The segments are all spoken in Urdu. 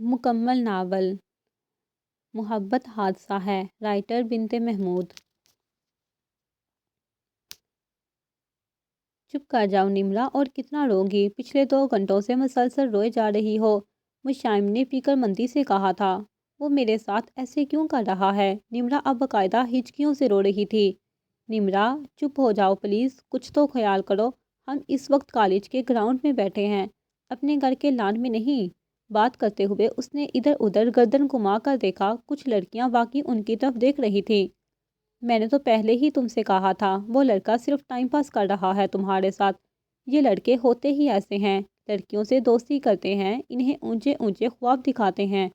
مکمل ناول محبت حادثہ ہے، رائٹر بنت محمود۔ چپ کر جاؤ نمرا، اور کتنا روگی؟ پچھلے 2 گھنٹوں سے مسلسل روئے جا رہی ہو، مشائم نے فکر مندی سے کہا تھا۔ وہ میرے ساتھ ایسے کیوں کر رہا ہے؟ نمرا اب باقاعدہ ہچکیوں سے رو رہی تھی۔ نمرا چپ ہو جاؤ پلیز، کچھ تو خیال کرو، ہم اس وقت کالج کے گراؤنڈ میں بیٹھے ہیں، اپنے گھر کے لان میں نہیں۔ بات کرتے ہوئے اس نے ادھر ادھر گردن گھما کر دیکھا، کچھ لڑکیاں واقعی ان کی طرف دیکھ رہی تھی۔ میں نے تو پہلے ہی تم سے کہا تھا، وہ لڑکا صرف ٹائم پاس کر رہا ہے تمہارے ساتھ۔ یہ لڑکے ہوتے ہی ایسے ہیں، لڑکیوں سے دوستی کرتے ہیں، انہیں اونچے اونچے خواب دکھاتے ہیں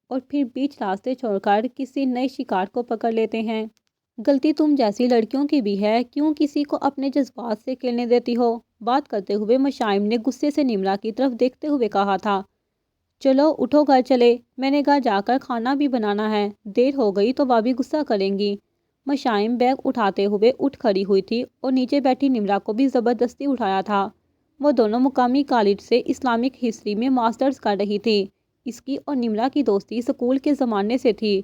اور پھر بیچ راستے چھوڑ کر کسی نئے شکار کو پکڑ لیتے ہیں۔ غلطی تم جیسی لڑکیوں کی بھی ہے، کیوں کسی کو اپنے جذبات سے کھیلنے دیتی ہو؟ بات کرتے ہوئے مشائم نے غصے سے نمرا کی طرف دیکھتے ہوئے کہا تھا۔ چلو اٹھو، گھر چلے، میں نے گھر جا کر کھانا بھی بنانا ہے، دیر ہو گئی تو بھابھی غصہ کریں گی۔ مشائم بیگ اٹھاتے ہوئے اٹھ کھڑی ہوئی تھی اور نیچے بیٹھی نمرا کو بھی زبردستی اٹھایا تھا۔ وہ دونوں مقامی کالج سے اسلامک ہسٹری میں ماسٹرز کر رہی تھی۔ اس کی اور نمرا کی دوستی اسکول کے زمانے سے تھی،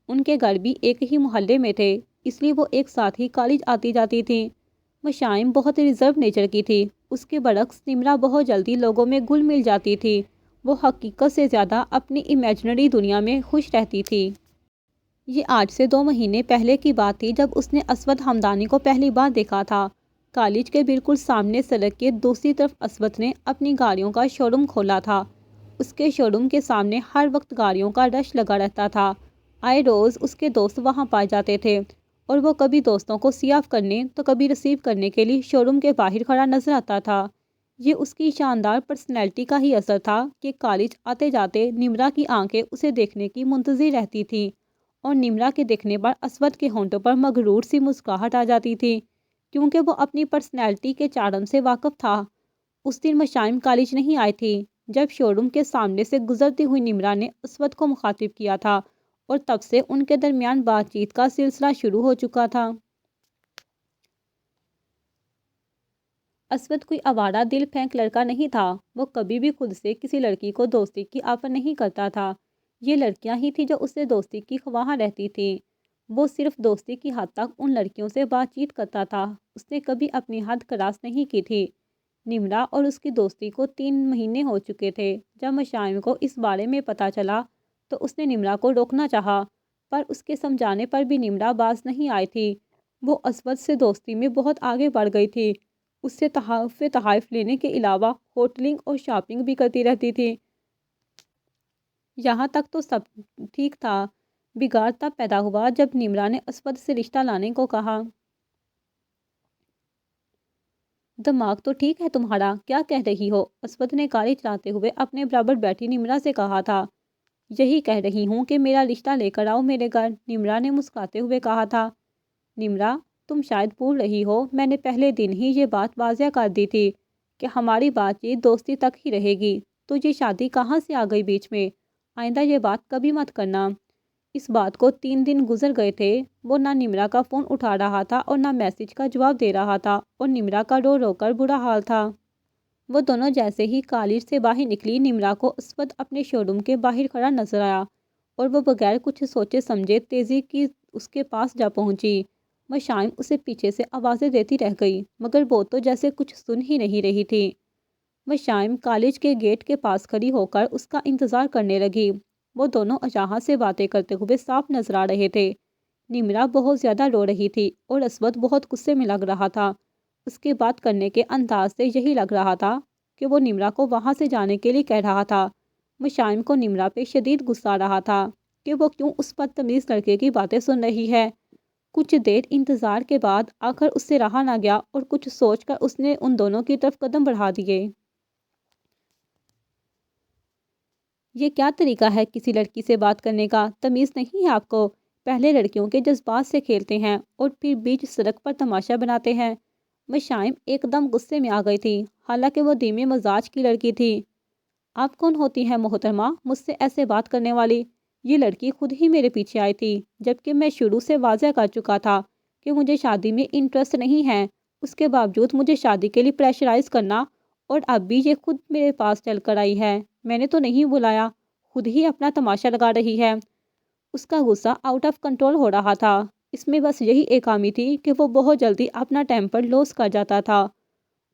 ان کے گھر بھی ایک ہی محلے میں تھے، اس لیے وہ ایک ساتھ ہی کالج آتی جاتی تھی۔ مشائم بہت ریزرو نیچر کی تھی، اس کے برعکس نمرا بہت جلدی لوگوں میں گل مل جاتی تھی، وہ حقیقت سے زیادہ اپنی امیجنری دنیا میں خوش رہتی تھی۔ یہ آج سے 2 مہینے پہلے کی بات تھی جب اس نے اسود ہمدانی کو پہلی بار دیکھا تھا۔ کالج کے بالکل سامنے سڑک کے دوسری طرف اسود نے اپنی گاڑیوں کا شو روم کھولا تھا۔ اس کے شو روم کے سامنے ہر وقت گاڑیوں کا رش لگا رہتا تھا، آئے روز اس کے دوست وہاں پائے جاتے تھے، اور وہ کبھی دوستوں کو سی آف کرنے تو کبھی ریسیو کرنے کے لیے شو روم کے باہر کھڑا نظر آتا تھا۔ یہ اس کی شاندار پرسنالٹی کا ہی اثر تھا کہ کالج آتے جاتے نمرا کی آنکھیں اسے دیکھنے کی منتظر رہتی تھیں، اور نمرا کے دیکھنے پر اسود کے ہونٹوں پر مغرور سی مسکراہٹ آ جاتی تھی، کیونکہ وہ اپنی پرسنالٹی کے چارم سے واقف تھا۔ اس دن مشائم کالج نہیں آئی تھی، جب شو روم کے سامنے سے گزرتی ہوئی نمرا نے اسود کو مخاطب کیا تھا، اور تب سے ان کے درمیان بات چیت کا سلسلہ شروع ہو چکا تھا۔ اسود کوئی آوارہ دل پھینک لڑکا نہیں تھا، وہ کبھی بھی خود سے کسی لڑکی کو دوستی کی آفر نہیں کرتا تھا، یہ لڑکیاں ہی تھیں جو اس سے دوستی کی خواہاں رہتی تھیں۔ وہ صرف دوستی کی حد تک ان لڑکیوں سے بات چیت کرتا تھا، اس نے کبھی اپنی حد کراس نہیں کی تھی۔ نمرا اور اس کی دوستی کو 3 مہینے ہو چکے تھے جب مشائم کو اس بارے میں پتہ چلا، تو اس نے نمرا کو روکنا چاہا، پر اس کے سمجھانے پر بھی نمرا باز نہیں آئی تھی۔ وہ اسود سے دوستی میں بہت آگے بڑھ گئی تھی، اس سے تحائف لینے کے علاوہ ہوٹلنگ اور شاپنگ بھی کرتی رہتی تھی۔ یہاں تک تو سب ٹھیک تھا، بگاڑ تب پیدا ہوا جب نمرا نے اسود سے رشتہ لانے کو کہا۔ دماغ تو ٹھیک ہے تمہارا، کیا کہہ رہی ہو؟ اسود نے گاڑی چلاتے ہوئے اپنے برابر بیٹھی نمرا سے کہا تھا۔ یہی کہہ رہی ہوں کہ میرا رشتہ لے کر آؤ میرے گھر، نمرا نے مسکراتے ہوئے کہا تھا۔ نمرا، تم شاید بھول رہی ہو، میں نے پہلے دن ہی یہ بات واضح کر دی تھی کہ ہماری بات چیت دوستی تک ہی رہے گی، تو یہ شادی کہاں سے آ گئی بیچ میں؟ آئندہ یہ بات کبھی مت کرنا۔ اس بات کو 3 دن گزر گئے تھے، وہ نہ نمرا کا فون اٹھا رہا تھا اور نہ میسج کا جواب دے رہا تھا، اور نمرا کا رو رو کر برا حال تھا۔ وہ دونوں جیسے ہی کالج سے باہر نکلی، نمرا کو اسود اپنے شو روم کے باہر کھڑا نظر آیا، اور وہ بغیر کچھ سوچے سمجھے تیزی کی اس کے پاس جا پہنچی۔ مشائم اسے پیچھے سے آوازیں دیتی رہ گئی، مگر وہ تو جیسے کچھ سن ہی نہیں رہی تھی۔ مشائم کالج کے گیٹ کے پاس کھڑی ہو کر اس کا انتظار کرنے لگی۔ وہ دونوں اچاہت سے باتیں کرتے ہوئے صاف نظر آ رہے تھے۔ نمرا بہت زیادہ رو رہی تھی اور اسود بہت غصے میں لگ رہا تھا، اس کے بات کرنے کے انداز سے یہی لگ رہا تھا کہ وہ نمرا کو وہاں سے جانے کے لیے کہہ رہا تھا۔ مشائم کو نمرا پہ شدید غصہ آ رہا تھا کہ وہ کیوں اس بدتمیز لڑکے کی باتیں سن رہی ہے۔ کچھ دیر انتظار کے بعد آخر اس سے رہا نہ گیا، اور کچھ سوچ کر اس نے ان دونوں کی طرف قدم بڑھا دیے۔ یہ کیا طریقہ ہے کسی لڑکی سے بات کرنے کا؟ تمیز نہیں ہے آپ کو؟ پہلے لڑکیوں کے جذبات سے کھیلتے ہیں اور پھر بیچ سڑک پر تماشا بناتے ہیں۔ مشائم ایک دم غصے میں آ گئی تھی، حالانکہ وہ دھیمے مزاج کی لڑکی تھی۔ آپ کون ہوتی ہیں محترمہ مجھ سے ایسے بات کرنے والی؟ یہ لڑکی خود ہی میرے پیچھے آئی تھی، جبکہ میں شروع سے واضح کر چکا تھا کہ مجھے شادی میں انٹرسٹ نہیں ہے۔ اس کے باوجود مجھے شادی کے لیے پریشرائز کرنا، اور اب بھی یہ خود میرے پاس چل کر آئی ہے، میں نے تو نہیں بلایا، خود ہی اپنا تماشا لگا رہی ہے۔ اس کا غصہ آؤٹ آف کنٹرول ہو رہا تھا۔ اس میں بس یہی ایک خامی تھی کہ وہ بہت جلدی اپنا ٹیمپر لوز کر جاتا تھا،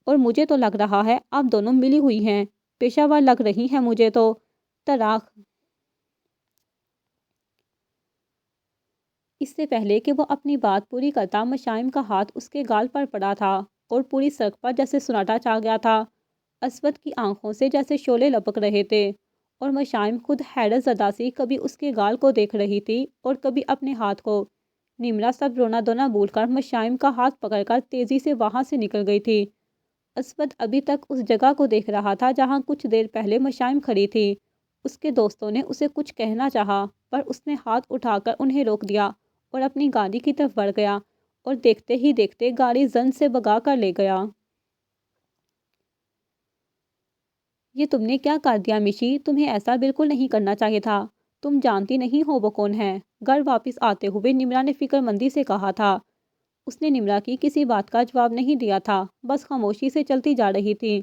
اور مجھے تو لگ رہا ہے آپ دونوں ملی ہوئی ہیں، پیشہ ور لگ رہی ہیں مجھے تو۔ طراق اس سے پہلے کہ وہ اپنی بات پوری کرتا، مشائم کا ہاتھ اس کے گال پر پڑا تھا اور پوری سڑک پر جیسے سناٹا چھا گیا تھا۔ اسود کی آنکھوں سے جیسے شعلے لپک رہے تھے، اور مشائم خود حیرت زدہ سی کبھی اس کے گال کو دیکھ رہی تھی اور کبھی اپنے ہاتھ کو۔ نمرا سب رونا دھونا بھول کر مشائم کا ہاتھ پکڑ کر تیزی سے وہاں سے نکل گئی تھی۔ اسود ابھی تک اس جگہ کو دیکھ رہا تھا جہاں کچھ دیر پہلے مشائم کھڑی تھی۔ اس کے دوستوں نے اسے کچھ کہنا چاہا، پر اس نے ہاتھ اٹھا کر انہیں روک دیا اور اپنی گاڑی کی طرف بڑھ گیا، اور دیکھتے ہی دیکھتے گاڑی زن سے بگا کر لے گیا۔ یہ تم نے کیا کر دیا مشی؟ تمہیں ایسا بالکل نہیں کرنا چاہیے تھا۔ تم جانتی نہیں ہو وہ کون ہے؟ گھر واپس آتے ہوئے نمرا نے فکر مندی سے کہا تھا۔ اس نے نمرا کی کسی بات کا جواب نہیں دیا تھا، بس خاموشی سے چلتی جا رہی تھی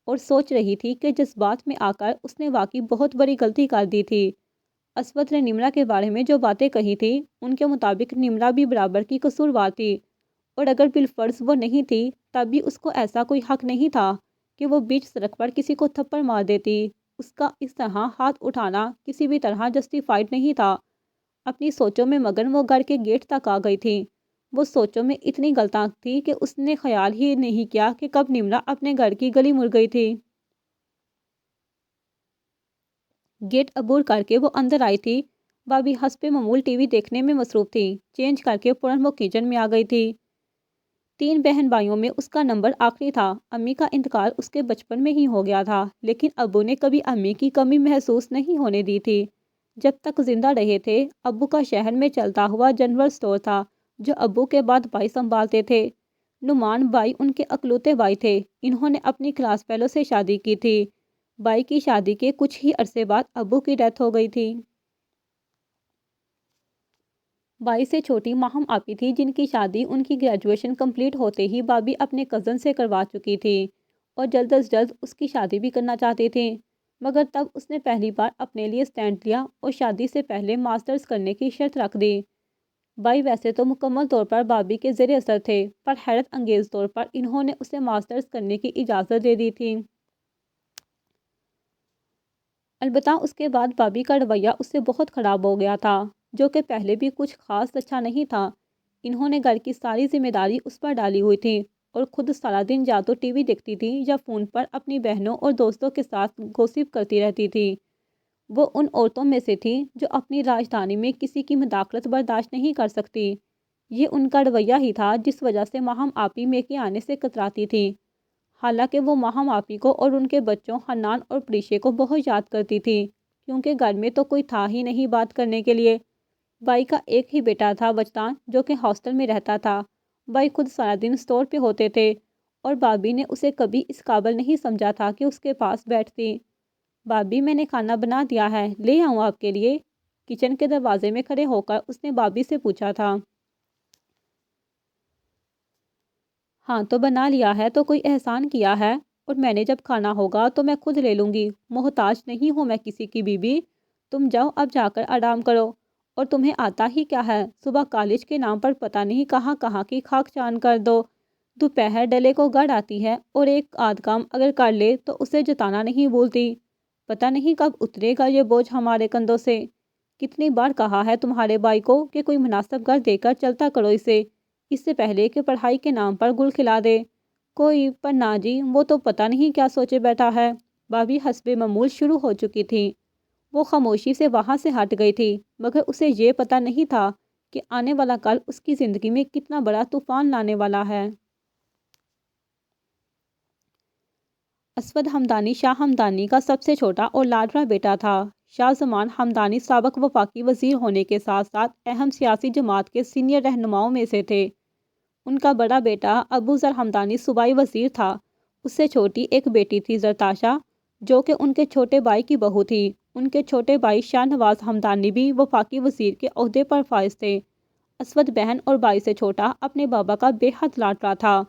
اور سوچ رہی تھی کہ جذبات میں آ کر اس نے واقعی بہت بڑی غلطی کر دی تھی۔ اسود نے نمرا کے بارے میں جو باتیں کہی تھی، ان کے مطابق نمرا بھی برابر کی قصوروار تھی، اور اگر بالفرض وہ نہیں تھی تب بھی اس کو ایسا کوئی حق نہیں تھا کہ وہ بیچ سڑک پر کسی کو تھپڑ مار دیتی۔ اس کا اس طرح ہاتھ اٹھانا کسی بھی طرح جسٹیفائیڈ نہیں تھا۔ اپنی سوچوں میں مگن وہ گھر کے گیٹ تک آ گئی تھی۔ وہ سوچوں میں اتنی غلطان تھی کہ اس نے خیال ہی نہیں کیا کہ کب نمرا اپنے گھر کی گلی مڑ گئی تھی۔ گیٹ عبور کر کے وہ اندر آئی تھی۔ بھابھی حسب معمول ٹی وی دیکھنے میں مصروف تھی۔ چینج کر کے فوراً وہ کچن میں آ گئی تھی۔ 3 بہن بھائیوں میں اس کا نمبر آخری تھا۔ امی کا انتقال اس کے بچپن میں ہی ہو گیا تھا، لیکن ابو نے کبھی امی کی کمی محسوس نہیں ہونے دی تھی۔ جب تک زندہ رہے تھے، ابو کا شہر میں چلتا ہوا جنرل سٹور تھا جو ابو کے بعد بھائی سنبھالتے تھے۔ نعمان بھائی ان کے اکلوتے بھائی تھے۔ انہوں نے اپنی کلاس فیلو سے شادی کی تھی۔ بھائی کی شادی کے کچھ ہی عرصے بعد ابو کی ڈیتھ ہو گئی تھی۔ بھائی سے چھوٹی ماہم آپی تھی جن کی شادی ان کی گریجویشن کمپلیٹ ہوتے ہی بھابھی اپنے کزن سے کروا چکی تھی، اور جلد از جلد اس کی شادی بھی کرنا چاہتی تھی، مگر تب اس نے پہلی بار اپنے لیے سٹینڈ لیا اور شادی سے پہلے ماسٹرز کرنے کی شرط رکھ دی۔ بھائی ویسے تو مکمل طور پر بھابھی کے زیر اثر تھے، پر حیرت انگیز طور پر انہوں نے اسے ماسٹرز کرنے کی اجازت دے دی تھی۔ البتہ اس کے بعد بھابھی کا رویہ اس سے بہت خراب ہو گیا تھا، جو کہ پہلے بھی کچھ خاص اچھا نہیں تھا۔ انہوں نے گھر کی ساری ذمہ داری اس پر ڈالی ہوئی تھی، اور خود سارا دن یا تو ٹی وی دیکھتی تھی یا فون پر اپنی بہنوں اور دوستوں کے ساتھ گوسپ کرتی رہتی تھی۔ وہ ان عورتوں میں سے تھی جو اپنی راجدھانی میں کسی کی مداخلت برداشت نہیں کر سکتی۔ یہ ان کا رویہ ہی تھا جس وجہ سے ماہم آپی میکے آنے سے کتراتی تھی، حالانکہ وہ ماہم آپی کو اور ان کے بچوں حنان اور پریشے کو بہت یاد کرتی تھی، کیونکہ گھر میں تو کوئی تھا ہی نہیں بات کرنے کے لیے۔ بھائی کا ایک ہی بیٹا تھا وجدان، جو کہ ہاسٹل میں رہتا تھا۔ بھائی خود سارا دن سٹور پہ ہوتے تھے، اور بھابھی نے اسے کبھی اس قابل نہیں سمجھا تھا کہ اس کے پاس بیٹھتی۔ بھابھی میں نے کھانا بنا دیا ہے، لے آؤں آپ کے لیے؟ کچن کے دروازے میں کھڑے ہو کر اس نے بھابھی سے پوچھا تھا۔ ہاں تو بنا لیا ہے تو کوئی احسان کیا ہے، اور میں نے جب کھانا ہوگا تو میں خود لے لوں گی، محتاج نہیں ہوں میں کسی کی بیوی۔ تم جاؤ اب جا کر آرام کرو، اور تمہیں آتا ہی کیا ہے، صبح کالج کے نام پر پتہ نہیں کہاں کہاں کی خاک چان کر دو، دوپہر ڈلے کو گڑ آتی ہے، اور ایک آدھ کام اگر کر لے تو اسے جتانا نہیں بھولتی۔ پتہ نہیں کب اترے گا یہ بوجھ ہمارے کندھوں سے۔ کتنی بار کہا ہے تمہارے بھائی کو کہ کوئی مناسب گھر دے کر چلتا کرو اسے، اس سے پہلے کہ پڑھائی کے نام پر گل کھلا دے کوئی، پر نہ جی، وہ تو پتہ نہیں کیا سوچے بیٹھا ہے۔ بھابھی حسب معمول شروع ہو چکی تھی۔ وہ خاموشی سے وہاں سے ہٹ گئی تھی، مگر اسے یہ پتہ نہیں تھا کہ آنے والا کل اس کی زندگی میں کتنا بڑا طوفان لانے والا ہے۔ اسود ہمدانی شاہ ہمدانی کا سب سے چھوٹا اور لاڈلا بیٹا تھا۔ شاہ زمان ہمدانی سابق وفاقی وزیر ہونے کے ساتھ ساتھ اہم سیاسی جماعت کے سینئر رہنماؤں میں سے تھے۔ ان کا بڑا بیٹا ابو ذر ہمدانی صوبائی وزیر تھا۔ اس سے چھوٹی ایک بیٹی تھی زرتاشا، جو کہ ان کے چھوٹے بھائی کی بہو تھی۔ ان کے چھوٹے بھائی شاہ نواز ہمدانی بھی وفاقی وزیر کے عہدے پر فائز تھے۔ اسود بہن اور بھائی سے چھوٹا اپنے بابا کا بے حد لاڈلا تھا۔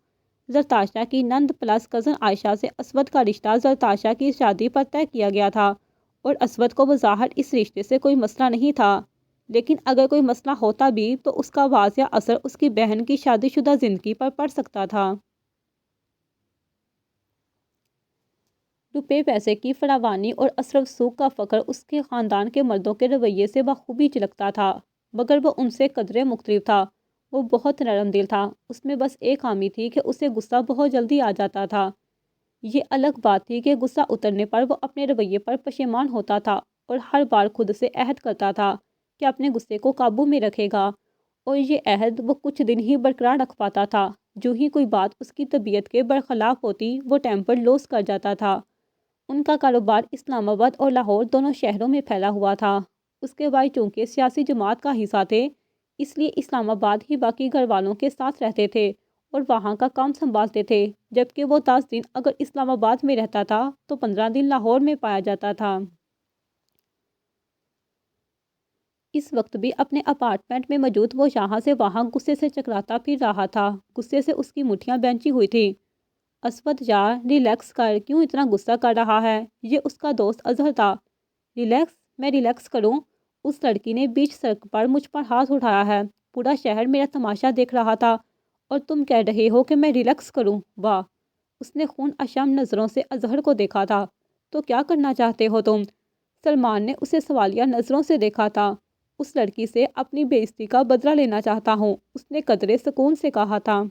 زرتاشا کی نند پلس کزن عائشہ سے اسود کا رشتہ زرتاشا کی شادی پر طے کیا گیا تھا، اور اسود کو بظاہر اس رشتے سے کوئی مسئلہ نہیں تھا، لیکن اگر کوئی مسئلہ ہوتا بھی تو اس کا واضح اثر اس کی بہن کی شادی شدہ زندگی پر پڑ سکتا تھا۔ روپے پیسے کی فراوانی اور اثر و رسوخ کا فخر اس کے خاندان کے مردوں کے رویے سے بخوبی جھلکتا تھا، مگر وہ ان سے قدرے مختلف تھا۔ وہ بہت نرم دل تھا، اس میں بس ایک خامی تھی کہ اسے غصہ بہت جلدی آ جاتا تھا۔ یہ الگ بات تھی کہ غصہ اترنے پر وہ اپنے رویے پر پشیمان ہوتا تھا اور ہر بار خود سے عہد کرتا تھا کہ اپنے غصے کو قابو میں رکھے گا، اور یہ عہد وہ کچھ دن ہی برقرار رکھ پاتا تھا۔ جو ہی کوئی بات اس کی طبیعت کے برخلاف ہوتی وہ ٹیمپر لوز کر جاتا تھا۔ ان کا کاروبار اسلام آباد اور لاہور دونوں شہروں میں پھیلا ہوا تھا۔ اس کے بھائی چونکہ سیاسی جماعت کا حصہ تھے، اس لیے اسلام آباد ہی باقی گھر والوں کے ساتھ رہتے تھے اور وہاں کا کام سنبھالتے تھے، جبکہ وہ 10 دن اگر اسلام آباد میں رہتا تھا تو 15 دن لاہور میں پایا جاتا تھا۔ اس وقت بھی اپنے اپارٹمنٹ میں موجود وہ یہاں سے وہاں غصے سے چکراتا پھر رہا تھا۔ غصے سے اس کی مٹھیاں بینچی ہوئی تھی۔ اسود یار ریلیکس کر، کیوں اتنا غصہ کر رہا ہے؟ یہ اس کا دوست اظہر تھا۔ ریلیکس؟ میں ریلیکس کروں؟ اس لڑکی نے بیچ سڑک پر مجھ پر ہاتھ اٹھایا ہے۔ پورا شہر میرا تماشا دیکھ رہا تھا اور تم کہہ رہے ہو کہ میں ریلیکس کروں؟ واہ! اس نے خون اشم نظروں سے اظہر کو دیکھا تھا۔ تو کیا کرنا چاہتے ہو تم؟ سلمان نے اسے سوالیہ نظروں سے دیکھا تھا۔ اس لڑکی سے اپنی بے عزتی کا بدلہ لینا چاہتا ہوں، اس نے قدرے سکون سے کہا تھا۔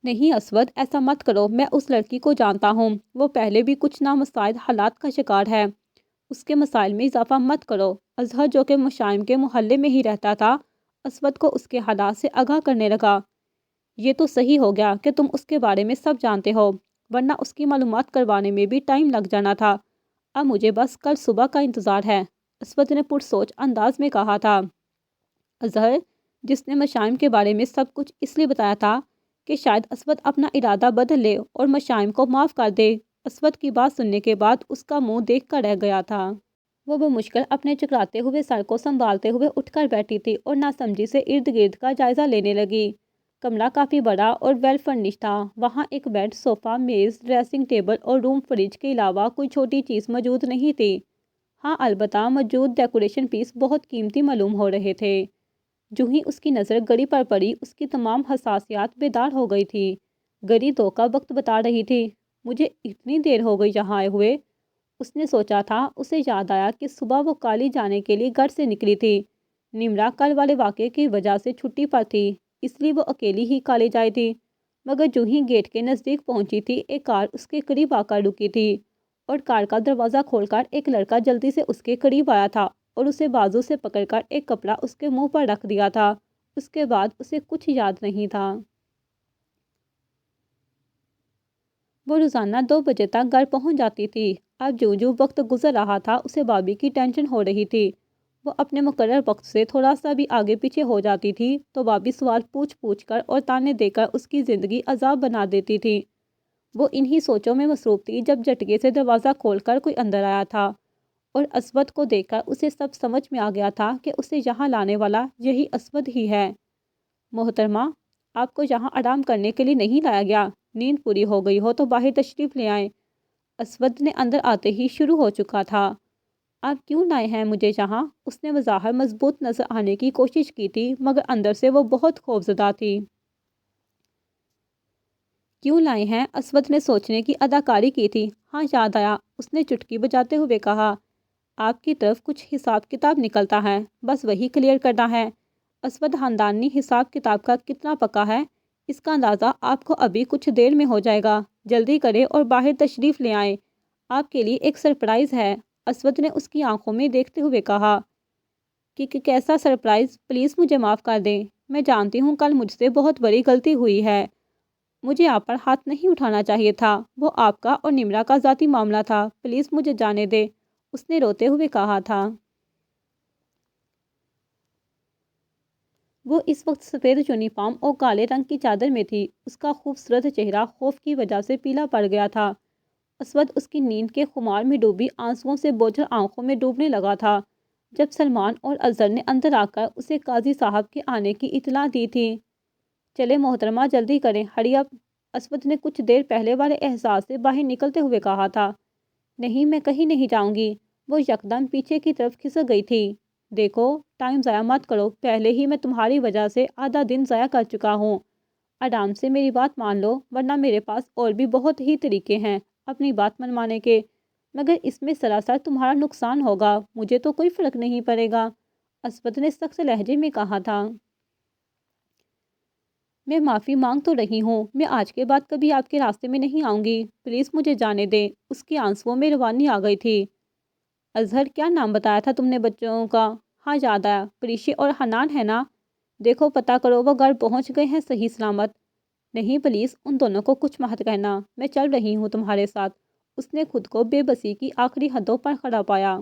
نہیں اسود، ایسا مت کرو، میں اس لڑکی کو جانتا ہوں، وہ پہلے بھی کچھ نامساعد حالات کا شکار ہے، اس کے مسائل میں اضافہ مت کرو۔ اظہر جو کہ مشائم کے محلے میں ہی رہتا تھا، اسود کو اس کے حالات سے آگاہ کرنے لگا۔ یہ تو صحیح ہو گیا کہ تم اس کے بارے میں سب جانتے ہو، ورنہ اس کی معلومات کروانے میں بھی ٹائم لگ جانا تھا۔ اب مجھے بس کل صبح کا انتظار ہے، اسود نے پرسوچ انداز میں کہا تھا۔ اظہر، جس نے مشائم کے بارے میں سب کچھ اس لیے بتایا تھا کہ شاید اسود اپنا ارادہ بدل لے اور مشائم کو معاف کر دے، اسود کی بات سننے کے بعد اس کا منہ دیکھ کر رہ گیا تھا۔ وہ بمشکل اپنے چکراتے ہوئے سر کو سنبھالتے ہوئے اٹھ کر بیٹھی تھی اور ناسمجھی سے ارد گرد کا جائزہ لینے لگی۔ کمرہ کافی بڑا اور ویل فرنش تھا۔ وہاں ایک بیڈ، صوفہ، میز، ڈریسنگ ٹیبل اور روم فریج کے علاوہ کوئی چھوٹی چیز موجود نہیں تھی۔ ہاں، البتہ موجود ڈیکوریشن پیس بہت قیمتی معلوم ہو رہے تھے۔ جو ہی اس کی نظر گھڑی پر پڑی، اس کی تمام حساسیات بیدار ہو گئی تھی۔ گھڑی 2 کا وقت بتا رہی تھی۔ مجھے اتنی دیر ہو گئی یہاں آئے ہوئے، اس نے سوچا تھا۔ اسے یاد آیا کہ صبح وہ کالج جانے کے لیے گھر سے نکلی تھی۔ نمرا کل والے واقعے کی وجہ سے چھٹی پر تھی، اس لیے وہ اکیلی ہی کالج آئی تھی، مگر جو ہی گیٹ کے نزدیک پہنچی تھی، ایک کار اس کے قریب آ کر رکی تھی اور کار کا دروازہ کھول کر ایک لڑکا جلدی سے اس کے قریب آیا تھا اور اسے بازو سے پکڑ کر ایک کپڑا اس کے منہ پر رکھ دیا تھا۔ اس کے بعد اسے کچھ یاد نہیں تھا۔ وہ روزانہ 2 بجے تک گھر پہنچ جاتی تھی۔ اب جو جو وقت گزر رہا تھا اسے بابی کی ٹینشن ہو رہی تھی۔ وہ اپنے مقرر وقت سے تھوڑا سا بھی آگے پیچھے ہو جاتی تھی تو بابی سوال پوچھ کر اور تانے دے کر اس کی زندگی عذاب بنا دیتی تھی۔ وہ انہی سوچوں میں مصروف تھی جب جھٹکے سے دروازہ کھول کر کوئی اندر آیا تھا اور اسود کو دیکھ کر اسے سب سمجھ میں آ گیا تھا کہ اسے یہاں لانے والا یہی اسود ہی ہے۔ محترمہ، آپ کو یہاں آرام کرنے کے لیے نہیں لایا گیا، نیند پوری ہو گئی ہو تو باہر تشریف لے آئیں۔ اسود نے اندر آتے ہی شروع ہو چکا تھا۔ آپ کیوں لائے ہیں مجھے یہاں؟ اس نے بظاہر مضبوط نظر آنے کی کوشش کی تھی، مگر اندر سے وہ بہت خوفزدہ تھی۔ کیوں لائے ہیں؟ اسود نے سوچنے کی اداکاری کی تھی۔ ہاں، یاد آیا، اس نے چٹکی بجاتے ہوئے کہا۔ آپ کی طرف کچھ حساب کتاب نکلتا ہے، بس وہی کلیئر کرنا ہے۔ اسود خاندانی حساب کتاب کا کتنا پکا ہے، اس کا اندازہ آپ کو ابھی کچھ دیر میں ہو جائے گا۔ جلدی کریں اور باہر تشریف لے آئیں، آپ کے لیے ایک سرپرائز ہے۔ اسود نے اس کی آنکھوں میں دیکھتے ہوئے کہا کہ کیسا سرپرائز؟ پلیز مجھے معاف کر دیں، میں جانتی ہوں کل مجھ سے بہت بڑی غلطی ہوئی ہے، مجھے آپ پر ہاتھ نہیں اٹھانا چاہیے تھا، وہ آپ کا اور نمرا کا ذاتی معاملہ تھا، پلیز مجھے جانے دے، اس نے روتے ہوئے کہا تھا۔ وہ اس وقت سفید یونیفارم اور کالے رنگ کی چادر میں تھی۔ اس کا خوبصورت چہرہ خوف کی وجہ سے پیلا پڑ گیا تھا۔ اسود اس کی نیند کے خمار میں ڈوبی آنسوؤں سے بوجھل آنکھوں میں ڈوبنے لگا تھا جب سلمان اور اظہر نے اندر آ کر اسے قاضی صاحب کے آنے کی اطلاع دی تھی۔ چلے محترمہ، جلدی کریں، ہری اپ۔ اسود نے کچھ دیر پہلے والے احساس سے باہر نکلتے ہوئے کہا تھا۔ نہیں، میں کہیں نہیں جاؤں گی۔ وہ یکدم پیچھے کی طرف کھسک گئی تھی۔ دیکھو، ٹائم ضائع مت کرو، پہلے ہی میں تمہاری وجہ سے آدھا دن ضائع کر چکا ہوں۔ آرام سے میری بات مان لو، ورنہ میرے پاس اور بھی بہت ہی طریقے ہیں اپنی بات منوانے کے، مگر اس میں سراسر تمہارا نقصان ہوگا، مجھے تو کوئی فرق نہیں پڑے گا، اسود نے سخت لہجے میں کہا تھا۔ میں معافی مانگ تو رہی ہوں، میں آج کے بعد کبھی آپ کے راستے میں نہیں آؤں گی، پلیز مجھے جانے دیں۔ اس کی آنسوؤں میں روانی آ گئی تھی۔ اظہر، کیا نام بتایا تھا تم نے بچوں کا؟ ہاں یاد آیا، پریشی اور حنان ہے نا؟ دیکھو پتہ کرو وہ گھر پہنچ گئے ہیں صحیح سلامت۔ نہیں پلیز، ان دونوں کو کچھ مت کہنا، میں چل رہی ہوں تمہارے ساتھ۔ اس نے خود کو بے بسی کی آخری حدوں پر کھڑا پایا۔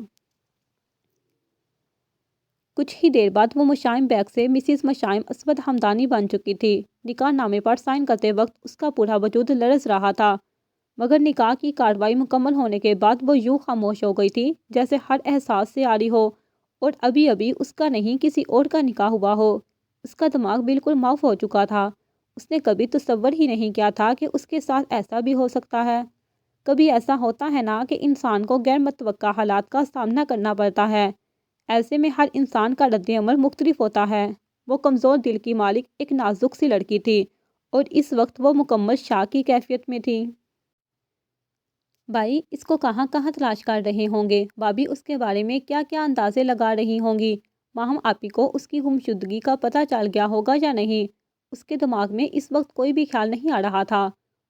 کچھ ہی دیر بعد وہ مشائم بیگ سے مسز مشائم اسود ہمدانی بن چکی تھی۔ نکاح نامے پر سائن کرتے وقت اس کا پورا وجود لرز رہا تھا، مگر نکاح کی کارروائی مکمل ہونے کے بعد وہ یوں خاموش ہو گئی تھی جیسے ہر احساس سے عاری ہو، اور ابھی ابھی اس کا نہیں کسی اور کا نکاح ہوا ہو۔ اس کا دماغ بالکل معاف ہو چکا تھا۔ اس نے کبھی تصور ہی نہیں کیا تھا کہ اس کے ساتھ ایسا بھی ہو سکتا ہے۔ کبھی ایسا ہوتا ہے نا کہ انسان کو غیر متوقع حالات کا سامنا کرنا پڑتا ہے، ایسے میں ہر انسان کا رد عمل مختلف ہوتا ہے۔ وہ کمزور دل کی مالک ایک نازک سی لڑکی تھی، اور اس وقت وہ مکمل شاک کی کیفیت میں تھی۔ بھائی اس کو کہاں کہاں تلاش کر رہے ہوں گے، بھابھی اس کے بارے میں کیا کیا اندازے لگا رہی ہوں گی، ماہم آپی کو اس کی گمشدگی کا پتہ چل گیا ہوگا یا نہیں۔ اس کے دماغ میں اس وقت کوئی بھی خیال نہیں آ رہا تھا۔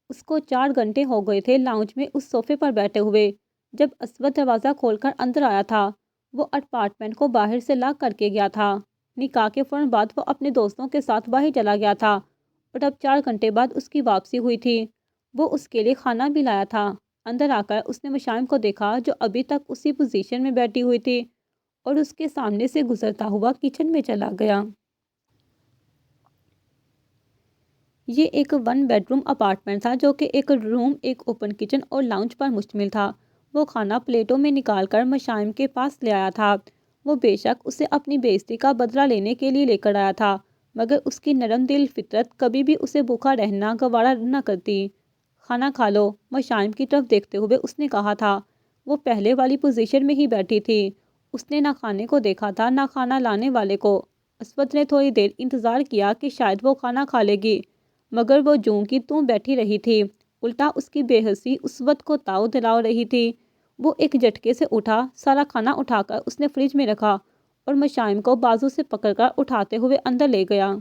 اس کو 4 گھنٹے ہو گئے تھے لاؤنج میں اس صوفے پر بیٹھے ہوئے، جب اسود دروازہ کھول کر اندر آیا تھا۔ وہ اپارٹمنٹ کو باہر سے لاک کر کے گیا تھا۔ نکاح کے فوراً بعد وہ اپنے دوستوں کے ساتھ باہر چلا گیا تھا، اور اب 4 گھنٹے بعد اس کی واپسی ہوئی تھی۔ وہ اس کے لیے کھانا بھی لایا تھا۔ اندر آ کر اس نے مشائم کو دیکھا جو ابھی تک اسی پوزیشن میں بیٹھی ہوئی تھی، اور اس کے سامنے سے گزرتا ہوا کچن میں چلا گیا۔ یہ ایک 1 بیڈ روم اپارٹمنٹ تھا جو کہ ایک روم، ایک اوپن کچن اور لاؤنج پر مشتمل تھا۔ وہ کھانا پلیٹوں میں نکال کر مشائم کے پاس لے آیا تھا۔ وہ بے شک اسے اپنی بے عزتی کا بدلہ لینے کے لیے لے کر آیا تھا، مگر اس کی نرم دل فطرت کبھی بھی اسے بھوکا رہنا گوارا نہ کرتی۔ کھانا کھا لو، مشائم کی طرف دیکھتے ہوئے اس نے کہا تھا۔ وہ پہلے والی پوزیشن میں ہی بیٹھی تھی۔ اس نے نہ کھانے کو دیکھا تھا نہ کھانا لانے والے کو۔ اسود نے تھوڑی دیر انتظار کیا کہ شاید وہ کھانا کھا لے گی، مگر وہ جوں کی توں بیٹھی رہی تھی۔ الٹا اس کی بے حسی اسود کو تاؤ دلا رہی تھی۔ وہ ایک جھٹکے سے اٹھا، سارا کھانا اٹھا کر اس نے فریج میں رکھا، اور مشائم کو بازو سے پکڑ کر اٹھاتے ہوئے اندر لے گیا۔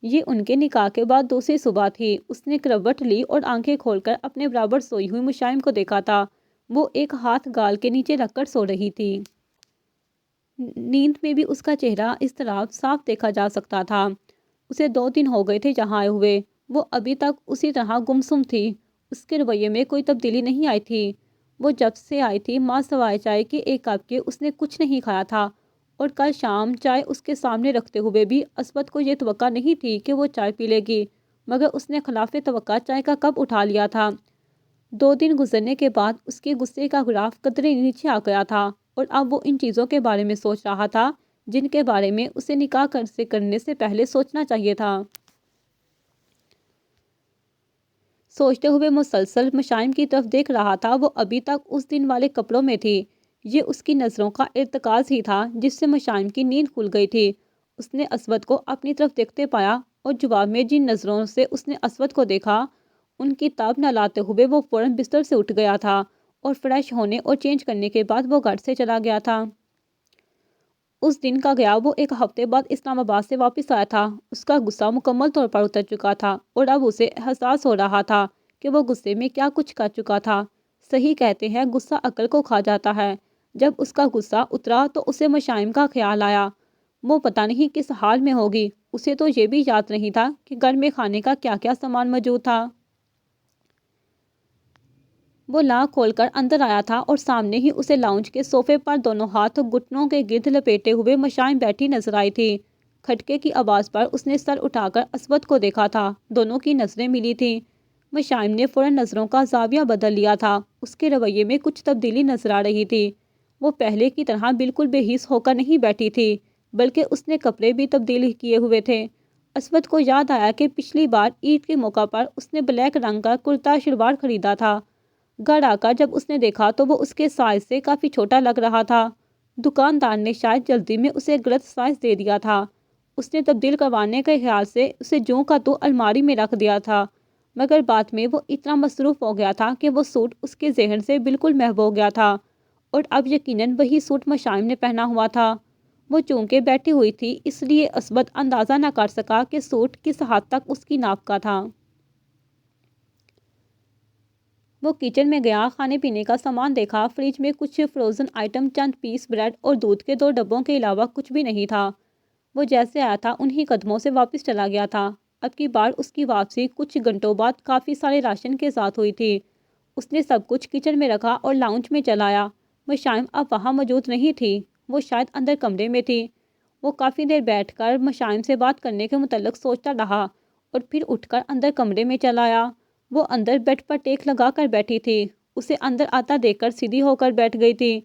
یہ ان کے نکاح کے بعد دوسری صبح تھی۔ اس نے کروٹ لی اور آنکھیں کھول کر اپنے برابر سوئی ہوئی مشائم کو دیکھا تھا۔ وہ ایک ہاتھ گال کے نیچے رکھ کر سو رہی تھی۔ نیند میں بھی اس کا چہرہ اضطراب صاف دیکھا جا سکتا تھا۔ اسے 2 دن ہو گئے تھے یہاں آئے ہوئے۔ وہ ابھی تک اسی طرح گمسم تھی۔ اس کے رویے میں کوئی تبدیلی نہیں آئی تھی۔ وہ جب سے آئی تھی ماں سوائے چائے کے 1 کپ کے اس نے کچھ نہیں کھایا تھا، اور کل شام چائے اس کے سامنے رکھتے ہوئے بھی اسود کو یہ توقع نہیں تھی کہ وہ چائے پی لے گی، مگر اس نے خلاف توقع چائے کا کپ اٹھا لیا تھا۔ 2 دن گزرنے کے بعد اس کے غصے کا گراف قدرے نیچے آ گیا تھا، اور اب وہ ان چیزوں کے بارے میں سوچ رہا تھا جن کے بارے میں اسے نکاح کرنے سے پہلے سوچنا چاہیے تھا۔ سوچتے ہوئے مسلسل مشائم کی طرف دیکھ رہا تھا۔ وہ ابھی تک اس دن والے کپڑوں میں تھی۔ یہ اس کی نظروں کا ارتکاز ہی تھا جس سے مشائم کی نیند کھل گئی تھی۔ اس نے اسود کو اپنی طرف دیکھتے پایا، اور جواب میں جن نظروں سے اس نے اسود کو دیکھا ان کی تاب نہ لاتے ہوئے وہ فوراً بستر سے اٹھ گیا تھا، اور فریش ہونے اور چینج کرنے کے بعد وہ گھر سے چلا گیا تھا۔ اس دن کا گیا وہ 1 ہفتے بعد اسلام آباد سے واپس آیا تھا۔ اس کا غصہ مکمل طور پر اتر چکا تھا، اور اب اسے احساس ہو رہا تھا کہ وہ غصے میں کیا کچھ کر چکا تھا۔ صحیح کہتے ہیں غصہ عقل کو کھا جاتا ہے۔ جب اس کا غصہ اترا تو اسے مشائم کا خیال آیا۔ وہ پتہ نہیں کس حال میں ہوگی۔ اسے تو یہ بھی یاد نہیں تھا کہ گھر میں کھانے کا کیا کیا سامان موجود تھا۔ وہ لاک کھول کر اندر آیا تھا، اور سامنے ہی اسے لاؤنج کے صوفے پر دونوں ہاتھ گھٹنوں کے گرد لپیٹے ہوئے مشائم بیٹھی نظر آئی تھی۔ کھٹکے کی آواز پر اس نے سر اٹھا کر اسود کو دیکھا تھا۔ دونوں کی نظریں ملی تھیں۔ مشائم نے فوراً نظروں کا زاویہ بدل لیا تھا۔ اس کے رویے میں کچھ تبدیلی نظر آ رہی تھی۔ وہ پہلے کی طرح بالکل بے حس ہو کر نہیں بیٹھی تھی، بلکہ اس نے کپڑے بھی تبدیل کیے ہوئے تھے۔ اسود کو یاد آیا کہ پچھلی بار عید کے موقع پر اس نے بلیک رنگ کا کرتا شلوار خریدا تھا۔ گھر آ کر جب اس نے دیکھا تو وہ اس کے سائز سے کافی چھوٹا لگ رہا تھا۔ دکاندار نے شاید جلدی میں اسے غلط سائز دے دیا تھا۔ اس نے تبدیل کروانے کے خیال سے اسے جوں کا تو الماری میں رکھ دیا تھا، مگر بعد میں وہ اتنا مصروف ہو گیا تھا کہ وہ سوٹ اس کے ذہن سے بالکل محو ہو گیا تھا، اور اب یقیناً وہی سوٹ مشائم نے پہنا ہوا تھا۔ وہ چونکہ بیٹھی ہوئی تھی اس لیے اسود اندازہ نہ کر سکا کہ سوٹ کس حد تک اس کی ناپ کا تھا۔ وہ کچن میں گیا، کھانے پینے کا سامان دیکھا۔ فریج میں کچھ فروزن آئٹم، چند پیس بریڈ اور دودھ کے 2 ڈبوں کے علاوہ کچھ بھی نہیں تھا۔ وہ جیسے آیا تھا انہی قدموں سے واپس چلا گیا تھا۔ اب کی بار اس کی واپسی کچھ گھنٹوں بعد کافی سارے راشن کے ساتھ ہوئی تھی۔ اس نے سب کچھ کچن میں رکھا اور لاؤنج میں چلا آیا۔ مشائم اب وہاں موجود نہیں تھی، وہ شاید اندر کمرے میں تھی۔ وہ کافی دیر بیٹھ کر مشائم سے بات کرنے کے متعلق سوچتا رہا اور پھر اٹھ کر اندر کمرے میں چلا آیا۔ وہ اندر بیڈ پر ٹیک لگا کر بیٹھی تھی، اسے اندر آتا دیکھ کر سیدھی ہو کر بیٹھ گئی تھی۔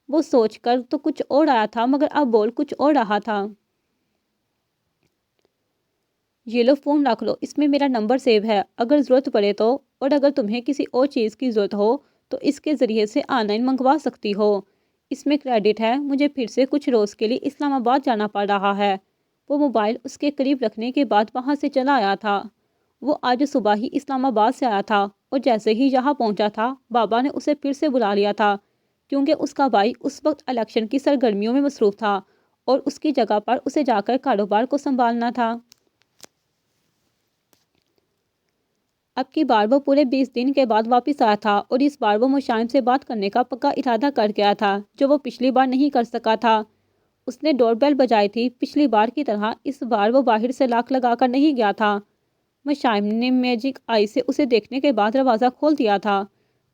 وہ سوچ کر تو کچھ اور آیا تھا مگر اب بول کچھ اور رہا تھا۔ یہ لو فون رکھ لو، اس میں میرا نمبر سیو ہے، اگر ضرورت پڑے تو، اور اگر تمہیں کسی اور چیز کی ضرورت ہو تو اس کے ذریعے سے آن لائن منگوا سکتی ہو، اس میں کریڈٹ ہے۔ مجھے پھر سے کچھ روز کے لیے اسلام آباد جانا پڑ رہا ہے۔ وہ موبائل اس کے قریب رکھنے کے بعد وہاں سے چلا آیا تھا۔ وہ آج صبح ہی اسلام آباد سے آیا تھا اور جیسے ہی یہاں پہنچا تھا بابا نے اسے پھر سے بلا لیا تھا، کیونکہ اس کا بھائی اس وقت الیکشن کی سرگرمیوں میں مصروف تھا اور اس کی جگہ پر اسے جا کر کاروبار کو سنبھالنا تھا۔ اب کی بار وہ پورے 20 دن کے بعد واپس آیا تھا اور اس بار وہ مشائم سے بات کرنے کا پکا ارادہ کر کے آیا تھا، جو وہ پچھلی بار نہیں کر سکا تھا۔ اس نے ڈور بیل بجائی تھی، پچھلی بار کی طرح اس بار وہ باہر سے لاک لگا کر نہیں گیا تھا۔ مشائم نے میجک آئی سے اسے دیکھنے کے بعد دروازہ کھول دیا تھا۔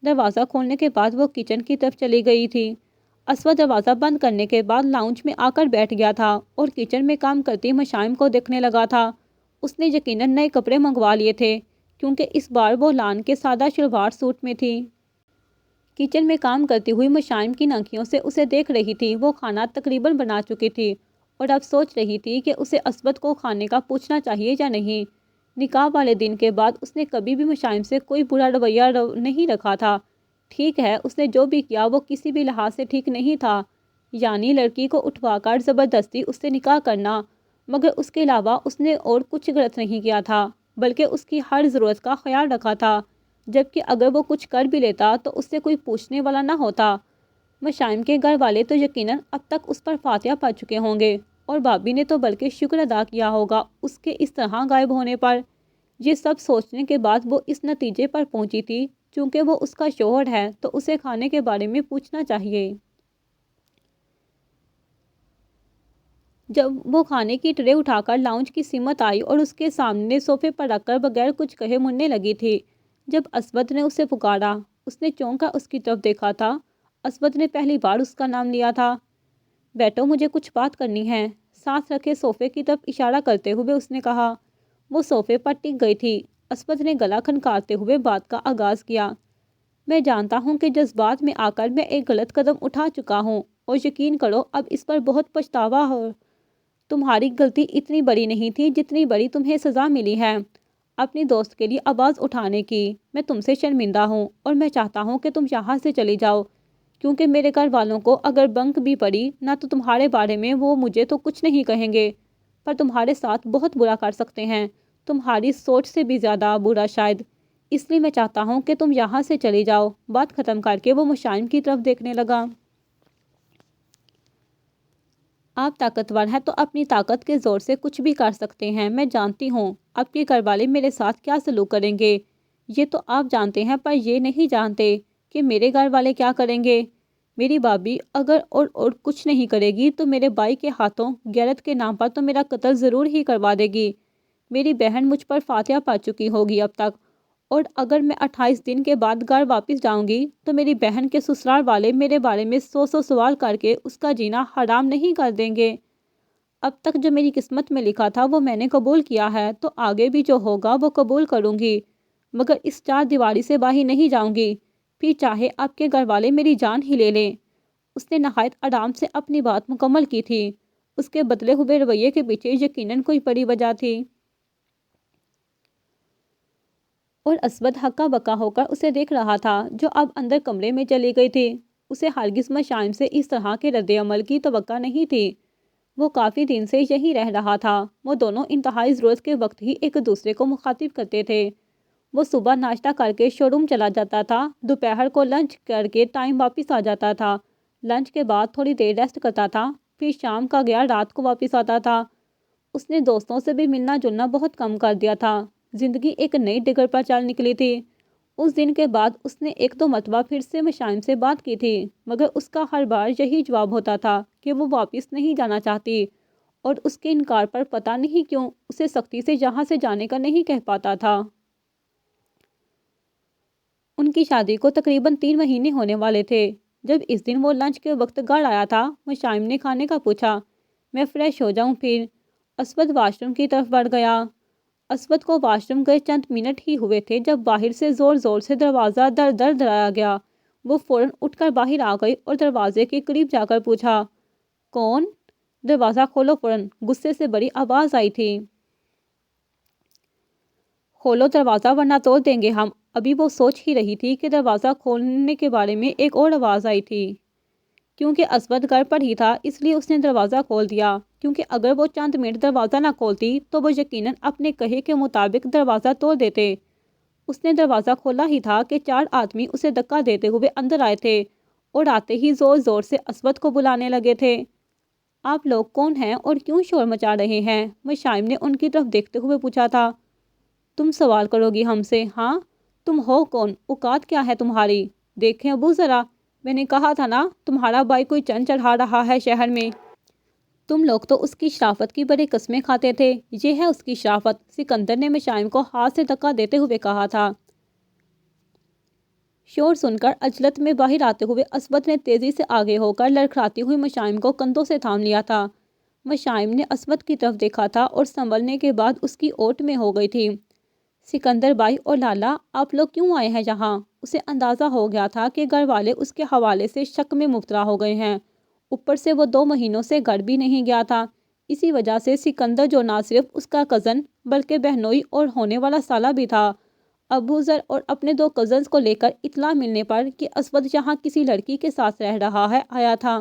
دروازہ کھولنے کے بعد وہ کچن کی طرف چلی گئی تھی۔ اسود دروازہ بند کرنے کے بعد لاؤنج میں آ کر بیٹھ گیا تھا اور کچن میں کام کرتی مشائم کو دیکھنے لگا تھا۔ اس نے یقیناً نئے کپڑے منگوا لیے تھے، کیونکہ اس بار وہ لان کے سادہ شلوار سوٹ میں تھی۔ کچن میں کام کرتی ہوئی مشائم کی آنکھوں سے اسے دیکھ رہی تھی۔ وہ کھانا تقریباً بنا چکی تھی اور اب سوچ رہی تھی کہ اسے اسود کو کھانے کا پوچھنا چاہیے یا نہیں۔ نکاح والے دن کے بعد اس نے کبھی بھی مشائم سے کوئی برا رویہ نہیں رکھا تھا۔ ٹھیک ہے، اس نے جو بھی کیا وہ کسی بھی لحاظ سے ٹھیک نہیں تھا، یعنی لڑکی کو اٹھوا کر زبردستی اس سے نکاح کرنا، مگر اس کے علاوہ اس نے اور کچھ غلط نہیں کیا تھا، بلکہ اس کی ہر ضرورت کا خیال رکھا تھا، جبکہ اگر وہ کچھ کر بھی لیتا تو اس سے کوئی پوچھنے والا نہ ہوتا۔ مشائم کے گھر والے تو یقیناً اب تک اس پر فاتحہ پڑھ چکے ہوں گے، اور بھابی نے تو بلکہ شکر ادا کیا ہوگا اس کے اس طرح غائب ہونے پر۔ یہ سب سوچنے کے بعد وہ اس نتیجے پر پہنچی تھی، چونکہ وہ اس کا شوہر ہے تو اسے کھانے کے بارے میں پوچھنا چاہیے۔ جب وہ کھانے کی ٹرے اٹھا کر لاؤنج کی سمت آئی اور اس کے سامنے صوفے پر رکھ کر بغیر کچھ کہے مڑنے لگی تھی، جب اسود نے اسے پکارا، اس نے چونک کر اس کی طرف دیکھا تھا۔ اسود نے پہلی بار اس کا نام لیا تھا۔ بیٹو، مجھے کچھ بات کرنی ہے، ساتھ رکھے صوفے کی طرف اشارہ کرتے ہوئے اس نے کہا۔ وہ صوفے پر ٹک گئی تھی۔ اسود نے گلا کھنکارتے ہوئے بات کا آغاز کیا۔ میں جانتا ہوں کہ جذبات میں آ کر میں ایک غلط قدم اٹھا چکا ہوں، اور یقین کرو اب اس پر بہت پچھتاوا ہو۔ تمہاری غلطی اتنی بڑی نہیں تھی جتنی بڑی تمہیں سزا ملی ہے اپنی دوست کے لیے آواز اٹھانے کی۔ میں تم سے شرمندہ ہوں اور میں چاہتا ہوں کہ تم یہاں سے چلی جاؤ، کیونکہ میرے گھر والوں کو اگر بنک بھی پڑی نہ تو تمہارے بارے میں وہ مجھے تو کچھ نہیں کہیں گے، پر تمہارے ساتھ بہت برا کر سکتے ہیں، تمہاری سوچ سے بھی زیادہ برا شاید، اس لیے میں چاہتا ہوں کہ تم یہاں سے چلی جاؤ۔ بات ختم کر کے وہ مشائم کی طرف دیکھنے لگا۔ آپ طاقتور ہیں تو اپنی طاقت کے زور سے کچھ بھی کر سکتے ہیں، میں جانتی ہوں آپ کے گھر والے میرے ساتھ کیا سلوک کریں گے، یہ تو آپ جانتے ہیں، پر یہ نہیں جانتے کہ میرے گھر والے کیا کریں گے۔ میری بھابھی اگر اور کچھ نہیں کرے گی تو میرے بھائی کے ہاتھوں غیرت کے نام پر تو میرا قتل ضرور ہی کروا دے گی۔ میری بہن مجھ پر فاتحہ پڑھ چکی ہوگی اب تک، اور اگر میں 28 دن کے بعد گھر واپس جاؤں گی تو میری بہن کے سسرال والے میرے بارے میں 100 سوال کر کے اس کا جینا حرام نہیں کر دیں گے۔ اب تک جو میری قسمت میں لکھا تھا وہ میں نے قبول کیا ہے، تو آگے بھی جو ہوگا وہ قبول کروں گی، مگر اس 4 دیواری سے باہر نہیں جاؤں گی، پھر چاہے آپ کے گھر والے میری جان ہی لے لیں۔ اس نے نہایت آرام سے اپنی بات مکمل کی تھی۔ اس کے بدلے ہوئے رویے کے پیچھے یقیناً کوئی بڑی وجہ تھی۔ اور اسود ہکا بکا ہو کر اسے دیکھ رہا تھا، جو اب اندر کمرے میں چلی گئی تھی۔ اسے ہرگز مشائم سے اس طرح کے رد عمل کی توقع نہیں تھی۔ وہ کافی دن سے یہی رہ رہا تھا۔ وہ دونوں انتہائی ضرورت کے وقت ہی ایک دوسرے کو مخاطب کرتے تھے۔ وہ صبح ناشتہ کر کے شو روم چلا جاتا تھا، دوپہر کو لنچ کر کے ٹائم واپس آ جاتا تھا، لنچ کے بعد تھوڑی دیر ریسٹ کرتا تھا، پھر شام کا گیا رات کو واپس آتا تھا۔ اس نے دوستوں سے بھی ملنا جلنا بہت کم کر دیا تھا۔ زندگی ایک نئی ڈگر پر چل نکلی تھی۔ اس دن کے بعد اس نے ایک دو مرتبہ پھر سے مشائم سے بات کی تھی، مگر اس کا ہر بار یہی جواب ہوتا تھا کہ وہ واپس نہیں جانا چاہتی، اور اس کے انکار پر پتہ نہیں کیوں اسے سختی سے یہاں سے جانے کا نہیں کہہ پاتا تھا۔ ان کی شادی کو تقریباً 3 مہینے ہونے والے تھے۔ جب اس دن وہ لنچ کے وقت گھر آیا تھا، مشائم نے کھانے کا پوچھا۔ میں فریش ہو جاؤں پھر؟ اسود واش روم کی طرف بڑھ گیا۔ اسود کو واش روم گئے چند منٹ ہی ہوئے تھے جب باہر سے زور زور سے دروازہ در در درایا گیا۔ وہ فوراً اٹھ کر باہر آ گئی اور دروازے کے قریب جا کر پوچھا، کون؟ دروازہ کھولو فوراً، غصے سے بڑی آواز آئی تھی۔ کھولو دروازہ ورنہ توڑ دیں گے ہم۔ ابھی وہ سوچ ہی رہی تھی کہ دروازہ کھولنے کے بارے میں ایک اور آواز آئی تھی۔ کیونکہ اسود گھر پر ہی تھا اس لیے اس نے دروازہ کھول دیا، کیونکہ اگر وہ چند منٹ دروازہ نہ کھولتی تو وہ یقیناً اپنے کہے کے مطابق دروازہ توڑ دیتے۔ اس نے دروازہ کھولا ہی تھا کہ 4 آدمی اسے دھکا دیتے ہوئے اندر آئے تھے، اور آتے ہی زور زور سے اسود کو بلانے لگے تھے۔ آپ لوگ کون ہیں اور کیوں شور مچا رہے ہیں؟ مشائم نے ان کی طرف دیکھتے ہوئے پوچھا تھا۔ تم سوال کرو گی ہم سے؟ ہاں، تم ہو کون؟ اوقات کیا ہے تمہاری؟ دیکھیں ابو ذرا، میں نے کہا تھا نا تمہارا بھائی کوئی چند چڑھا رہا ہے شہر میں۔ تم لوگ تو اس کی شرافت کی بڑی قسمیں کھاتے تھے۔ یہ ہے اس کی شرافت، سکندر نے مشائم کو ہاتھ سے دھکا دیتے ہوئے کہا تھا۔ شور سن کر عجلت میں باہر آتے ہوئے اسود نے تیزی سے آگے ہو کر لڑکھڑاتی ہوئی مشائم کو کندھوں سے تھام لیا تھا۔ مشائم نے اسود کی طرف دیکھا تھا اور سنبھلنے کے بعد اس کی اوٹ میں ہو گئی تھی۔ سکندر بھائی اور لالا، آپ لوگ کیوں آئے ہیں یہاں؟ اسے اندازہ ہو گیا تھا کہ گھر والے اس کے حوالے سے شک میں مبتلا ہو گئے ہیں، اوپر سے وہ 2 مہینوں سے گھر بھی نہیں گیا تھا۔ اسی وجہ سے سکندر، جو نہ صرف اس کا کزن بلکہ بہنوئی اور ہونے والا سالہ بھی تھا، ابو ذر اور اپنے 2 کزنز کو لے کر اطلاع ملنے پر کہ اسود یہاں کسی لڑکی کے ساتھ رہ رہا ہے آیا تھا۔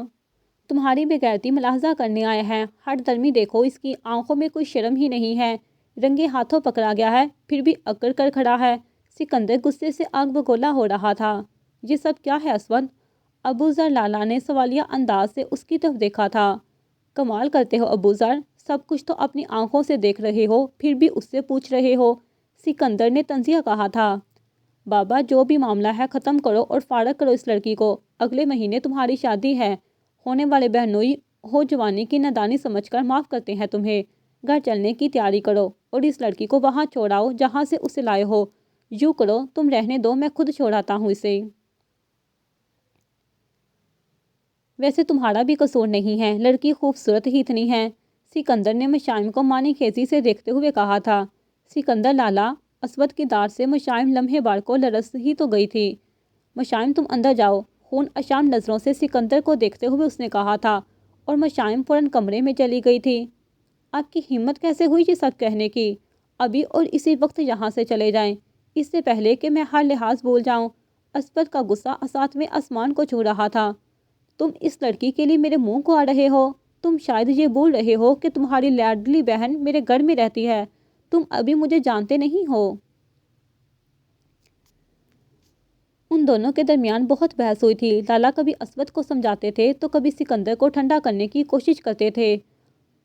تمہاری بے غیرتی ملاحظہ کرنے آئے ہیں۔ ہٹ درمی دیکھو اس کی، آنکھوں میں کوئی شرم ہی نہیں ہے، رنگے ہاتھوں پکڑا گیا ہے، پھر بھی اکڑ کر کھڑا ہے۔ سکندر غصے سے آگ بگولا ہو رہا تھا۔ یہ سب کیا ہے اسود؟ ابو ذر لالا نے سوالیہ انداز سے اس کی طرف دیکھا تھا۔ کمال کرتے ہو ابو ذر، سب کچھ تو اپنی آنکھوں سے دیکھ رہے ہو، پھر بھی اس سے پوچھ رہے ہو، سکندر نے طنزیہ کہا تھا۔ بابا، جو بھی معاملہ ہے ختم کرو اور فارغ کرو اس لڑکی کو۔ اگلے مہینے تمہاری شادی ہے، ہونے والے بہنوئی ہو جوانی کی نادانی سمجھ کر معاف کرتے ہیں تمہیں۔ گھر چلنے کی تیاری کرو اور اس لڑکی کو وہاں چھوڑاؤ جہاں سے اسے لائے ہو۔ یوں کرو، تم رہنے دو، میں خود چھوڑاتا ہوں اسے۔ ویسے تمہارا بھی قصور نہیں ہے، لڑکی خوبصورت ہی اتنی ہے، سکندر نے مشائم کو معنی خیزی سے دیکھتے ہوئے کہا تھا۔ سکندر لالا، اسود کی داد سے مشائم لمحے بار کو لرز ہی تو گئی تھی۔ مشائم تم اندر جاؤ، خون اشام نظروں سے سکندر کو دیکھتے ہوئے اس نے کہا تھا، اور مشائم فوراً کمرے میں چلی گئی تھی۔ آپ کی ہمت کیسے ہوئی یہ سب کہنے کی؟ ابھی اور اسی وقت یہاں سے چلے جائیں، اس سے پہلے کہ میں ہر لحاظ بھول جاؤں۔ اسود کا غصہ ساتویں آسمان کو چھو رہا تھا۔ تم اس لڑکی کے لیے میرے منہ کو آ رہے ہو؟ تم شاید یہ بھول رہے ہو کہ تمہاری لاڈلی بہن میرے گھر میں رہتی ہے، تم ابھی مجھے جانتے نہیں ہو۔ ان دونوں کے درمیان بہت بحث ہوئی تھی۔ لالا کبھی اسود کو سمجھاتے تھے تو کبھی سکندر کو ٹھنڈا کرنے کی کوشش کرتے تھے۔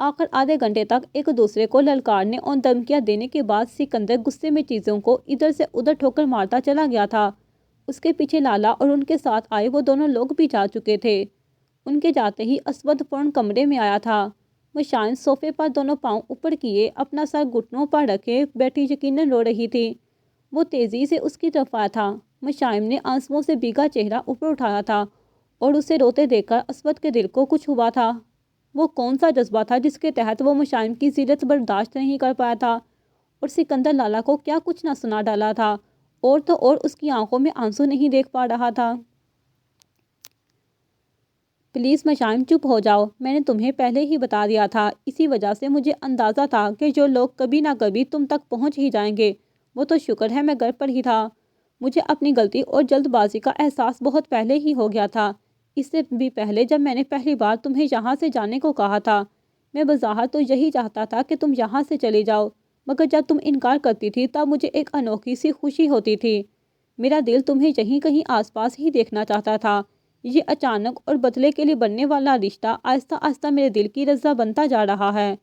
آخر آدھے گھنٹے تک ایک دوسرے کو للکارنے اور دھمکیاں دینے کے بعد سکندر غصے میں چیزوں کو ادھر سے ادھر ٹھوکر مارتا چلا گیا تھا۔ اس کے پیچھے لالا اور ان کے ساتھ آئے وہ دونوں لوگ بھی جا چکے تھے۔ ان کے جاتے ہی اسود فوراً کمرے میں آیا تھا۔ مشائم صوفے پر دونوں پاؤں اوپر کیے اپنا سر گھٹنوں پر رکھے بیٹھی یقیناً رو رہی تھی۔ وہ تیزی سے اس کی طرف آیا تھا۔ مشائم نے آنسوؤں سے بھیگا چہرہ اوپر اٹھایا تھا اور اسے روتے دیکھ کر اسود کے دل کو کچھ ہوا تھا۔ وہ کون سا جذبہ تھا جس کے تحت وہ مشائم کی ذلت برداشت نہیں کر پایا تھا، اور سکندر لالا کو کیا کچھ نہ سنا ڈالا تھا، اور تو اور اس کی آنکھوں میں آنسو نہیں دیکھ پا رہا تھا۔ پلیز مشائم چپ ہو جاؤ، میں نے تمہیں پہلے ہی بتا دیا تھا، اسی وجہ سے مجھے اندازہ تھا کہ جو لوگ کبھی نہ کبھی تم تک پہنچ ہی جائیں گے وہ تو شکر ہے میں گھر پر ہی تھا۔ مجھے اپنی غلطی اور جلد بازی کا احساس بہت پہلے ہی ہو گیا تھا، اس سے بھی پہلے جب میں نے پہلی بار تمہیں یہاں سے جانے کو کہا تھا۔ میں بظاہر تو یہی چاہتا تھا کہ تم یہاں سے چلی جاؤ، مگر جب تم انکار کرتی تھی تب مجھے ایک انوکھی سی خوشی ہوتی تھی۔ میرا دل تمہیں یہیں کہیں آس پاس ہی دیکھنا چاہتا تھا۔ یہ اچانک اور بدلے کے لیے بننے والا رشتہ آہستہ آہستہ میرے دل کی رضا بنتا جا رہا ہے۔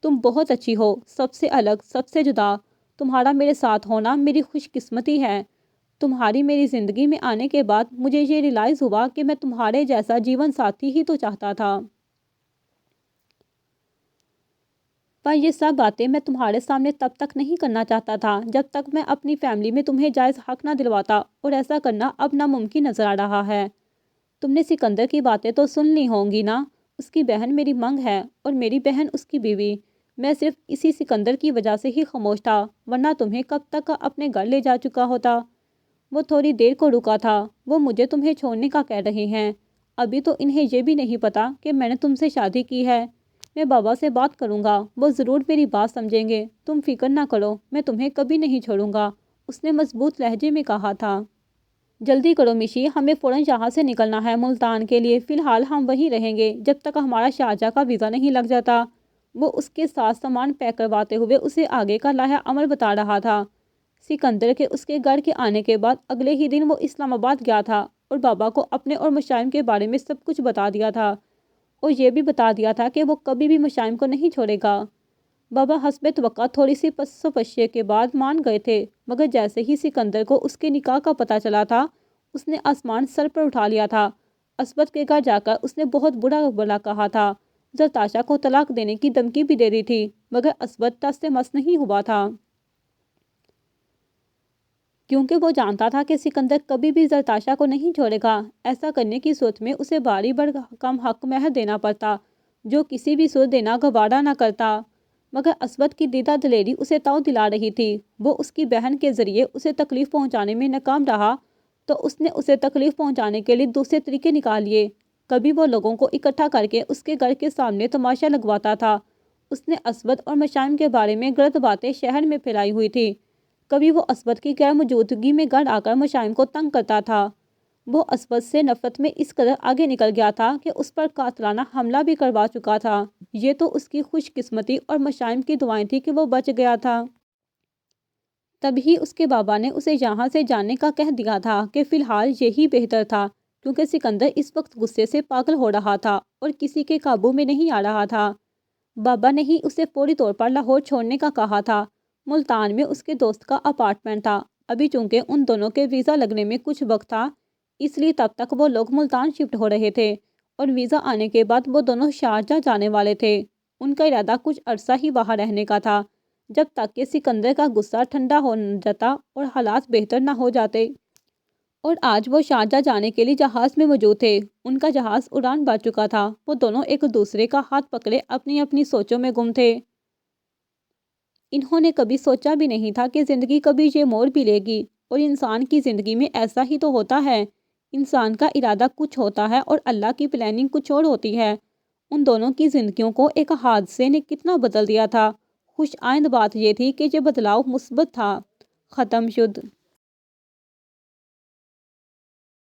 تم بہت اچھی ہو، سب سے الگ، سب سے جدا۔ تمہارا میرے ساتھ ہونا میری خوش قسمتی ہے۔ تمہاری میری زندگی میں آنے کے بعد مجھے یہ ریلائز ہوا کہ میں تمہارے جیسا جیون ساتھی ہی تو چاہتا تھا۔ پر یہ سب باتیں میں تمہارے سامنے تب تک نہیں کرنا چاہتا تھا جب تک میں اپنی فیملی میں تمہیں جائز حق نہ دلواتا، اور ایسا کرنا اب ناممکن نظر آ رہا ہے۔ تم نے سکندر کی باتیں تو سن لی ہوں گی نا؟ اس کی بہن میری منگ ہے اور میری بہن اس کی بیوی۔ میں صرف اسی سکندر کی وجہ سے ہی خاموش تھا، ورنہ تمہیں کب تک اپنے گھر لے جا چکا ہوتا۔ وہ تھوڑی دیر کو رکا تھا۔ وہ مجھے تمہیں چھوڑنے کا کہہ رہے ہیں۔ ابھی تو انہیں یہ بھی نہیں پتا کہ میں نے تم سے شادی کی ہے۔ میں بابا سے بات کروں گا، وہ ضرور میری بات سمجھیں گے۔ تم فکر نہ کرو، میں تمہیں کبھی نہیں چھوڑوں گا، اس نے مضبوط لہجے میں کہا تھا۔ جلدی کرو مشی، ہمیں فوراً یہاں سے نکلنا ہے ملتان کے لیے۔ فی الحال ہم وہیں رہیں گے جب تک ہمارا شارجہ کا ویزا نہیں لگ جاتا۔ وہ اس کے ساتھ سامان پیک کرواتے ہوئے اسے آگے کا لائحہ عمل بتا رہا تھا۔ سکندر کے اس کے گھر کے آنے کے بعد اگلے ہی دن وہ اسلام آباد گیا تھا اور بابا کو اپنے اور مشائم کے بارے میں سب کچھ بتا دیا تھا، اور یہ بھی بتا دیا تھا کہ وہ کبھی بھی مشائم کو نہیں چھوڑے گا۔ بابا حسب توقع تھوڑی سی پس و پشیے کے بعد مان گئے تھے، مگر جیسے ہی سکندر کو اس کے نکاح کا پتہ چلا تھا، اس نے آسمان سر پر اٹھا لیا تھا۔ عصمت کے گھر جا کر اس نے بہت برا بھلا کہا تھا، زرتاشا کو طلاق دینے کی دھمکی بھی دے دی تھی، مگر عصمت ٹس سے مس نہیں ہوا تھا، کیونکہ وہ جانتا تھا کہ سکندر کبھی بھی زرتاشا کو نہیں چھوڑے گا۔ ایسا کرنے کی صورت میں اسے باری بڑھ کم حق مہر دینا پڑتا، جو کسی بھی صورت دینا گوارا نہ کرتا، مگر عصمت کی دیدہ دلیری اسے تاؤ دلا رہی تھی۔ وہ اس کی بہن کے ذریعے اسے تکلیف پہنچانے میں ناکام رہا تو اس نے اسے تکلیف پہنچانے کے لیے دوسرے طریقے نکال لیے۔ کبھی وہ لوگوں کو اکٹھا کر کے اس کے گھر کے سامنے تماشا لگواتا تھا۔ اس نے عصمت اور مشائم کے بارے میں غلط باتیں شہر میں پھیلائی ہوئی تھی۔ کبھی وہ عصمت کی غیر موجودگی میں گھر آ کر مشائم کو تنگ کرتا تھا۔ وہ عصمت سے نفرت میں اس قدر آگے نکل گیا تھا کہ اس پر قاتلانہ حملہ بھی کروا چکا تھا۔ یہ تو اس کی خوش قسمتی اور مشائم کی دعائیں تھی کہ وہ بچ گیا تھا۔ تبھی اس کے بابا نے اسے یہاں سے جانے کا کہہ دیا تھا کہ فی الحال یہی بہتر تھا، کیونکہ سکندر اس وقت غصے سے پاگل ہو رہا تھا اور کسی کے قابو میں نہیں آ رہا تھا۔ بابا نے ہی اسے فوری طور پر لاہور چھوڑنے کا کہا تھا۔ ملتان میں اس کے دوست کا اپارٹمنٹ تھا۔ ابھی چونکہ ان دونوں کے ویزا لگنے میں کچھ وقت تھا، اس لیے تب تک وہ لوگ ملتان شفٹ ہو رہے تھے، اور ویزا آنے کے بعد وہ دونوں شارجہ جانے والے تھے۔ ان کا ارادہ کچھ عرصہ ہی وہاں رہنے کا تھا، جب تک کہ سکندر کا غصہ ٹھنڈا ہو جاتا اور حالات بہتر نہ ہو جاتے۔ اور آج وہ شارجہ جانے کے لیے جہاز میں موجود تھے۔ ان کا جہاز اڑان بھر چکا تھا۔ وہ دونوں ایک دوسرے کا ہاتھ پکڑے اپنی اپنی سوچوں میں گم تھے۔ انہوں نے کبھی سوچا بھی نہیں تھا کہ زندگی کبھی یہ موڑ بھی لے گی، اور انسان کی زندگی میں ایسا ہی تو ہوتا ہے۔ انسان کا ارادہ کچھ ہوتا ہے اور اللہ کی پلاننگ کچھ اور ہوتی ہے۔ ان دونوں کی زندگیوں کو ایک حادثے نے کتنا بدل دیا تھا۔ خوش آئند بات یہ تھی کہ یہ بدلاؤ مثبت تھا۔ ختم شد۔